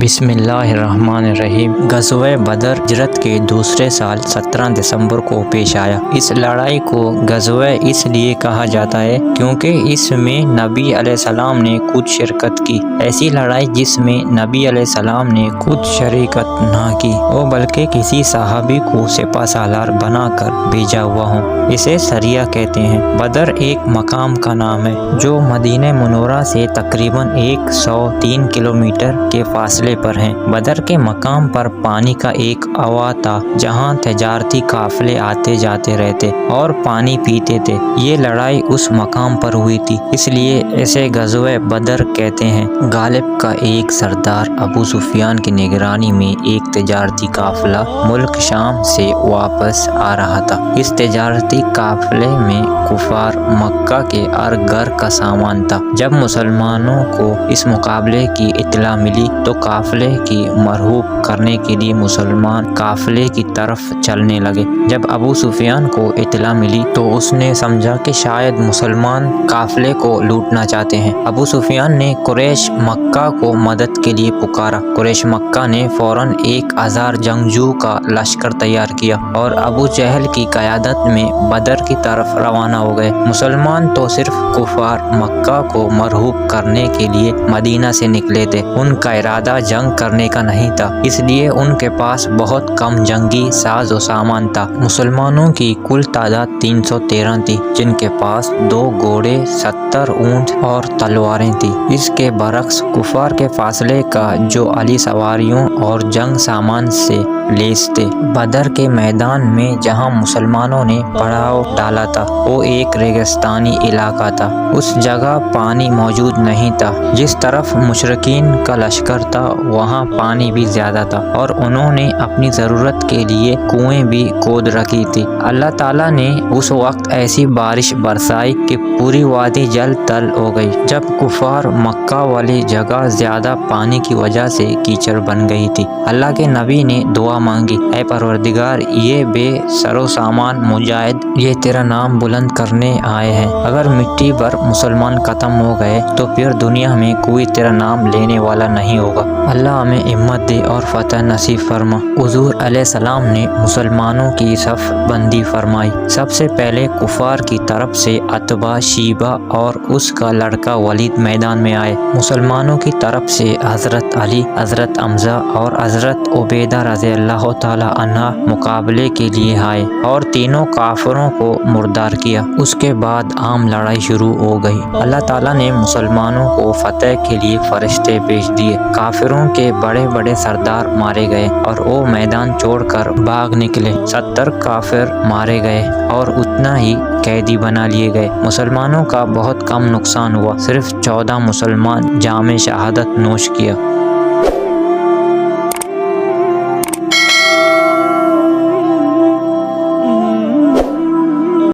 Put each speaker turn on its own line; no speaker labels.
بسم اللہ الرحمن الرحیم۔ غزوہ بدر ہجرت کے دوسرے سال 17 دسمبر کو پیش آیا۔ اس لڑائی کو غزوہ اس لیے کہا جاتا ہے کیونکہ اس میں نبی علیہ السلام نے خود شرکت کی۔ ایسی لڑائی جس میں نبی علیہ السلام نے خود شرکت نہ کی اور بلکہ کسی صحابی کو سپہ سالار بنا کر بھیجا ہوا ہو، اسے سریہ کہتے ہیں۔ بدر ایک مقام کا نام ہے جو مدینہ منورہ سے تقریباً 103 کلومیٹر کے فاصلے پر ہیں۔ بدر کے مقام پر پانی کا ایک اواں تھا جہاں تجارتی قافلے آتے جاتے رہتے اور پانی پیتے تھے۔ یہ لڑائی اس مقام پر ہوئی تھی، اس لیے اسے غزوہ بدر کہتے ہیں۔ غالب کا ایک سردار ابو سفیان کی نگرانی میں ایک تجارتی قافلہ ملک شام سے واپس آ رہا تھا۔ اس تجارتی قافلے میں کفار مکہ کے ہر گھر کا سامان تھا۔ جب مسلمانوں کو اس مقابلے کی اطلاع ملی تو قافلے کی مرہوب کرنے کے لیے مسلمان قافلے کی طرف چلنے لگے۔ جب ابو سفیان کو اطلاع ملی تو اس نے سمجھا کہ شاید مسلمان قافلے کو لوٹنا چاہتے ہیں۔ ابو سفیان نے قریش مکہ کو مدد کے لیے پکارا۔ قریش مکہ نے فوراً 1000 جنگجو کا لشکر تیار کیا اور ابو جہل کی قیادت میں بدر کی طرف روانہ ہو گئے۔ مسلمان تو صرف کفار مکہ کو مرہوب کرنے کے لیے مدینہ سے نکلے تھے، ان کا ارادہ جنگ کرنے کا نہیں تھا، اس لیے ان کے پاس بہت کم جنگی ساز و سامان تھا۔ مسلمانوں کی کل تعداد 313 تھی، جن کے پاس 2 گھوڑے، 70 اونٹ اور تلواریں تھیں۔ اس کے برعکس کفار کے فاصلے کا جو علی سواریوں اور جنگ سامان سے لیس تھے۔ بدر کے میدان میں جہاں مسلمانوں نے پڑاؤ ڈالا تھا وہ ایک ریگستانی علاقہ تھا۔ اس جگہ پانی موجود نہیں تھا۔ جس طرف مشرکین کا لشکر تھا وہاں پانی بھی زیادہ تھا اور انہوں نے اپنی ضرورت کے لیے کنویں بھی کھود رکھی تھی۔ اللہ تعالیٰ نے اس وقت ایسی بارش برسائی کہ پوری وادی جل تل ہو گئی۔ جب کفار مکہ والی جگہ زیادہ پانی کی وجہ سے کیچڑ بن گئی تھی، اللہ کے نبی نے دعا مانگی، اے پروردگار، یہ بے سر و سامان مجاہد یہ تیرا نام بلند کرنے آئے ہیں، اگر مٹی بھر مسلمان ختم ہو گئے تو پھر دنیا میں کوئی تیرا نام لینے والا نہیں ہوگا۔ اللہ ہمیں ہمت دے اور فتح نصیب فرما۔ حضور علیہ السلام نے مسلمانوں کی صف بندی فرمائی۔ سب سے پہلے کفار کی طرف سے عتبہ، شیبہ اور اس کا لڑکا ولید میدان میں آئے۔ مسلمانوں کی طرف سے حضرت علی، حضرت حمزہ اور حضرت عبیدہ رضی اللہ تعالی عنہ مقابلے کے لیے آئے اور تینوں کافروں کو مردار کیا۔ اس کے بعد عام لڑائی شروع ہو گئی۔ اللہ تعالیٰ نے مسلمانوں کو فتح کے لیے فرشتے بھیج دیے۔ کافروں کے بڑے بڑے سردار مارے گئے اور وہ میدان چھوڑ کر بھاگ نکلے۔ 70 کافر مارے گئے اور اتنا ہی قیدی بنا لیے گئے۔ مسلمانوں کا بہت کم نقصان ہوا، صرف 14 مسلمان جام شہادت نوش کیا۔